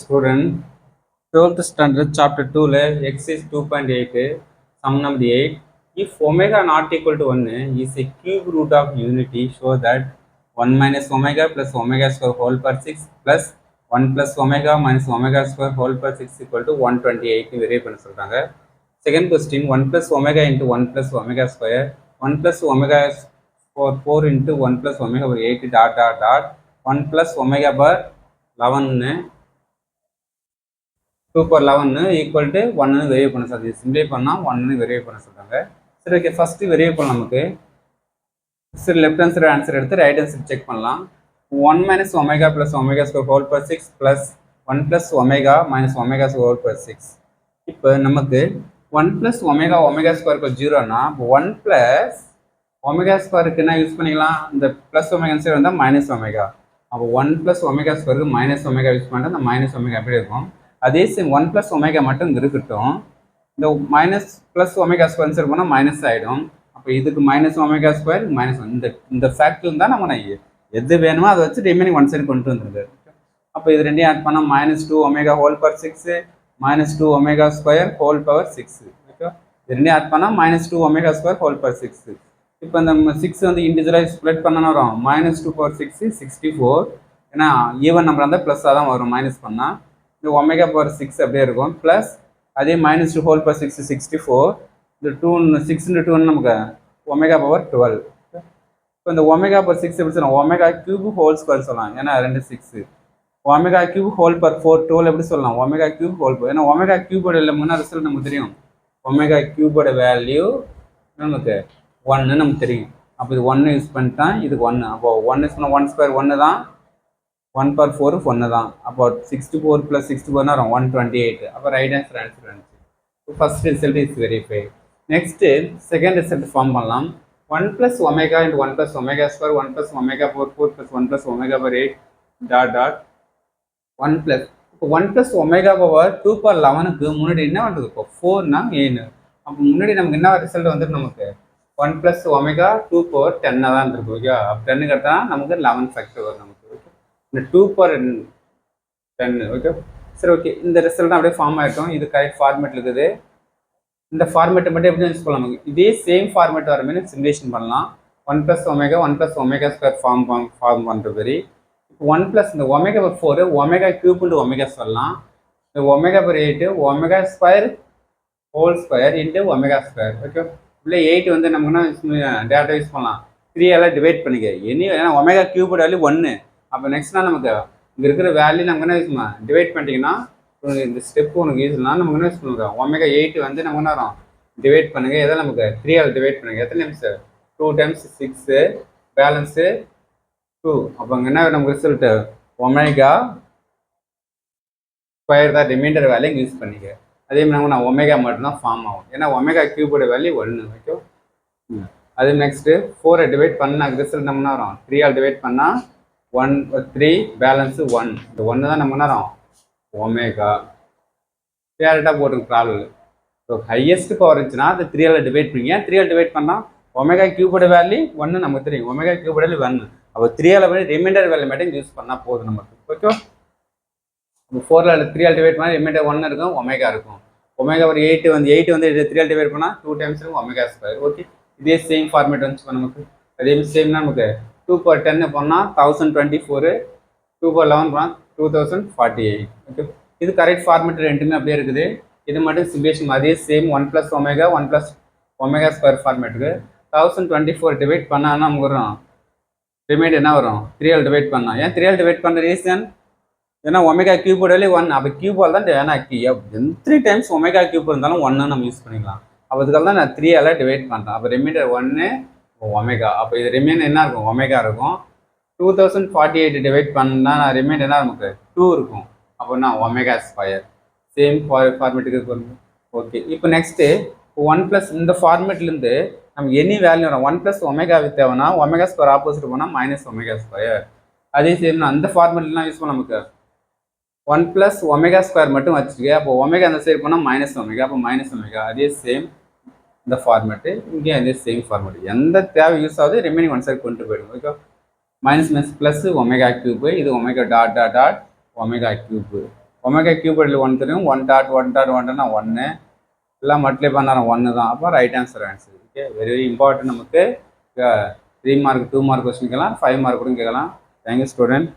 Student, 12th standard chapter 2 exercise 2.8 sum number 8. If omega not equal to 1 is a cube root of unity, show that 1 minus omega plus omega square whole per 6 plus 1 plus omega minus omega square whole per 6 equal to 128 vary பண்ண சொல்றாங்க. Second question, 1 plus omega into 1 plus omega square, 1 plus omega for 4 into 1 plus omega by 8 dot dot dot 1 plus omega by 11 2 per 11 equal to 1 வெரியை பண்ண சொல்லுது. சிம்பிளை பண்ணால் 1 வெரியை பண்ண சொல்கிறாங்க. சரி, okay, first வெரியை பண்ணலாம். நமக்கு சரி, லெஃப்ட் ஹேண்ட் சைடு ஆன்சர் எடுத்து ரைட் ஹேண்ட் சைடு செக் பண்ணலாம். 1 minus omega plus omega square whole per 6 plus 1 plus omega minus omega square whole per 6. இப்போ நமக்கு 1 ப்ளஸ் ஒமேகா ஒமேகா ஸ்கொயருக்கு 0னா 1 ப்ளஸ் ஒமேகா ஸ்கொயருக்கு என்ன யூஸ் பண்ணிக்கலாம்? இந்த ப்ளஸ் ஒமேகா சைடு வந்தால் மைனஸ் ஒமேகா. அப்போ 1 ப்ளஸ் ஒமேகா ஸ்கொயருக்கு மைனஸ் ஒமேகா யூஸ் பண்ணிட்டு அந்த மைனஸ் ஒமேகா எப்படி இருக்கும்? அதே சேம் 1 ப்ளஸ் ஒமேகா மட்டும் இங்கே இருக்கட்டும். இந்த minus plus omega square side போனால் மைனஸ் ஆகிடும். அப்போ இதுக்கு மைனஸ் ஒமேகா ஸ்கொயர் மைனஸ் இந்த ஃபேக்டர் தான் நம்ம எது வேணுமோ அதை வச்சு ரிமைனிங் ஒன் சைடு கொண்டு வந்துருது. அப்போ இது ரெண்டையும் ஆட் பண்ணால் -2 omega whole power 6 -2 omega square whole power 6. Okay, இது ரெண்டையும் ஆட் பண்ணால் -2 ஒமேகா ஸ்கொயர் ஹோல் பவர் 6. இப்போ இந்த 6 வந்து இண்டிவிஜுவலாக ஸ்ப்ளிட் பண்ணணும் வரும். -2 பவர் 6 64. ஏன்னா ஈவன் நம்பர் இருந்தால் ப்ளஸ்ஸாக தான் வரும் மைனஸ் பண்ணால். இந்த ஒமேகா பவர் 6 அப்படியே இருக்கும். ப்ளஸ் அதே -2 ஹோல் பவர் 6 64. இந்த 6 × 2 நமக்கு ஒமேகா பவர் 12. இப்போ இந்த ஒமேகா பவர் 6 எப்படி சொல்லலாம்? ஒமேகா கியூப் ஹோல் ஸ்கொயர் சொல்லலாம். ஏன்னா 2 6. ஒமேகா கியூப் ஹோல் பவர் 4 12 எப்படி சொல்லலாம்? Omega cube whole power. ஏன்னா ஒமேகா கியூபோட இல்லைன்னா ரிசல்ட் நமக்கு தெரியும். ஒமேகா கியூபோட வேல்யூ நமக்கு 1 நமக்கு தெரியும். அப்போ இது 1 யூஸ் பண்ணிட்டான், இதுக்கு 1. அப்போ 1 யூஸ் பண்ணால் 1 ஸ்கொயர் 1 தான், 1 பவர் 4 1 தான். அப்போ 64 + 64 வரும் 128. அப்போ ரைட் ஆன்சர் வந்துச்சு. First result is verified. Next second result form பண்ணலாம். 1 + omega × 1 + omega square 1 + omega power 4 + 1 + omega power 8 dot dot 1 +. இப்போ 1 + ஒமேகா பவர் 2 பவர் 11க்கு முன்னாடி என்ன பண்ணுறது? இப்போ 4னா 7. அப்போ முன்னாடி நமக்கு என்ன ரிசல்ட் வந்துட்டு நமக்கு 1 + ஒமேகா 2 பவர் 10 தான் இருந்திருக்கு. ஓகே, அப்போ 10க்கு எடுத்தா நமக்கு 11 ஃபேக்டர் வரும் நமக்கு. இந்த 2 பவர் 10. ஓகே, சரி, ஓகே, இந்த ரிசல்ட் அப்படியே ஃபார்ம் ஆகிட்டோம். இது கரெக்ட் ஃபார்மேட் இருக்குது. இந்த ஃபார்மேட்டை மட்டும் எப்படி யூஸ் பண்ணலாம்? நமக்கு இதே சேம் ஃபார்மேட் வர மாதிரி சிமுலேஷன் பண்ணலாம். 1 + ஒமேகா 1 + ஒமேகா ஸ்கொயர் ஃபார்ம் பண்ணுற மாதிரி. இப்போ 1 + இந்த ஒமேகா பவர் 4 ஒமேகா கியூப்னு ஒமேகா சொல்லலாம். இந்த omega power 8 omega square whole square into omega square. Okay, இல்லை 8 வந்து நமக்கு என்ன டேரக்டாக யூஸ் பண்ணலாம். 3 டிவைட் பண்ணிக்க ஏன்னா ஒமேகா கியூபோட வேல்யூ 1. அப்போ நெக்ஸ்ட்னா நமக்கு இங்கே இருக்கிற வேல்யூ நமக்கு என்ன யூஸ் பண்ணலாம்? டிவைட் பண்ணிட்டீங்கன்னா இந்த ஸ்டெப் உனக்கு யூஸ்னா நமக்கு என்ன யூஸ் பண்ணுங்க? ஒமேகா 8 வந்து நமக்கு என்ன வரும்? டிவைட் பண்ணுங்க. எதை நமக்கு 3 டிவைட் பண்ணுங்க. எத்தனை நிமிஷம்? 2 டைம்ஸ் 6 பேலன்ஸு 2. அப்போ அங்கே என்ன நமக்கு ரிசல்ட்டு? ஒமேகா ஸ்கொயர் தான் ரிமைண்டர் வேல்யூ யூஸ் பண்ணிக்க. அதே மாதிரி நான் ஒமேகா மட்டும்தான் ஃபார்ம் ஆகும். ஏன்னா ஒமேகா கியூபோட வேல்யூ 1. ஓகே, அதே நெக்ஸ்ட்டு 4 டிவைட் பண்ணால் ரிசல்ட் நம்ம என்ன வரும்? 3 டிவைட் பண்ணால் 1 3 பேலன்ஸு 1. இந்த 1 தான் நம்ம நேரம் ஒமேகா டேரெக்டாக போட்டுருக்கு ப்ராப்ளம். ஸோ ஹையஸ்ட் பவர் இருந்துச்சுன்னா அது 3 டிவைட் பண்ணிங்க. 3 டிவைட் பண்ணால் ஒமேகா கியூபோட வேல்யூ 1 நமக்கு தெரியும். ஒமேகா கியூபோட வேல்யூ 1. அப்போ 3 பண்ணி ரிமைண்டர் வேல்யூ மட்டும் யூஸ் பண்ணால் போதும் நமக்கு. ஓகே, இப்போ 4 3 டிவைட் பண்ணால் ரிமைண்டர் 1 இருக்கும், ஒமேகா இருக்கும். ஒமேகா ஒரு 8 வந்து 3 டிவைட் பண்ணால் 2 டைம்ஸ் இருக்கும், ஒமேகா ஸ்கொயர். ஓகே, இதே சேம் ஃபார்மேட் வந்துச்சு நமக்கு. அதே சேம்னா நமக்கு 2 பவர் 10 பண்ணால் 1024. 2 பவர் 11 பண்ணால் 2048. ஓகே, இது கரெக்ட் ஃபார்மேட் ரெண்டுமே அப்படியே இருக்குது. இது மட்டும் சிமுலேஷன் அதே சேம் 1 + ஒமேகா 1 + ஒமேகா ஸ்கொயர் ஃபார்மேட்டுக்கு 1024 டிவைட் பண்ணால் நமக்கு வரும் ரிமைண்டர் என்ன வரும்? 3 டிவைட் பண்ணால். ஏன் 3 டிவைட் பண்ணுற ரீசன்? ஏன்னா ஒமேகா கியூபோட வேல்யூ 1. அப்போ கியூபால் தான் ஏன்னா 3 டைம்ஸ் ஒமேகா கியூப் இருந்தாலும் 1 நம்ம யூஸ் பண்ணிக்கலாம். அப்போ அதுக்காக தான் நான் 3 டிவைட் பண்ணுறேன். அப்போ ரிமைண்டர் 1 ஒமேகா. அப்போ இது ரிமைண்டர் என்ன இருக்கும்? ஒமேகா இருக்கும். 2048 டிவைட் பண்ணால் நான் ரிமைண்டர் என்ன நமக்கு 2 இருக்கும். அப்போ நான் ஒமேகா ஸ்கொயர் சேம் ஃபார்மேட்டுக்கு இருக்கும். ஓகே, இப்போ நெக்ஸ்ட்டு 1 + இந்த ஃபார்மேட்லேருந்து நமக்கு எனி வேல்யூ வரும். 1 + ஒமேகா தேவைன்னா ஒமேகா ஸ்கொயர் ஆப்போசிட் போனால் மைனஸ் ஒமேகா ஸ்கொயர். அதே சேம் அந்த ஃபார்மேட்லாம் யூஸ் பண்ண நமக்கு 1 + ஒமேகா ஸ்கொயர் மட்டும் வச்சுருக்கு. அப்போ ஒமேகா அந்த சைடு போனால் மைனஸ் ஒமேகா. அப்போ மைனஸ் ஒமேகா. அதே சேம் இந்த ஃபார்மேட்டு இங்கே அதே சேம் ஃபார்மேட். எந்த தேவை யூஸ் ஆகுது ரிமைனிங் ஒன் சைடு கொண்டு போயிடும். Okay, minus plus omega cube. இது omega dot dot dot omega cube. Omega cube படியில் 1 தெரியும் 1 டாட் 1 டாட் 1 டாட்னா 1 எல்லாம் மல்டிப்ளை பண்ணால் 1 தான். அப்போ right answer okay, very important. நமக்கு 3 மார்க் 2 மார்க் கொஸ்டின் கேட்கலாம், 5 மார்க் கூட கேட்கலாம். Thank you student.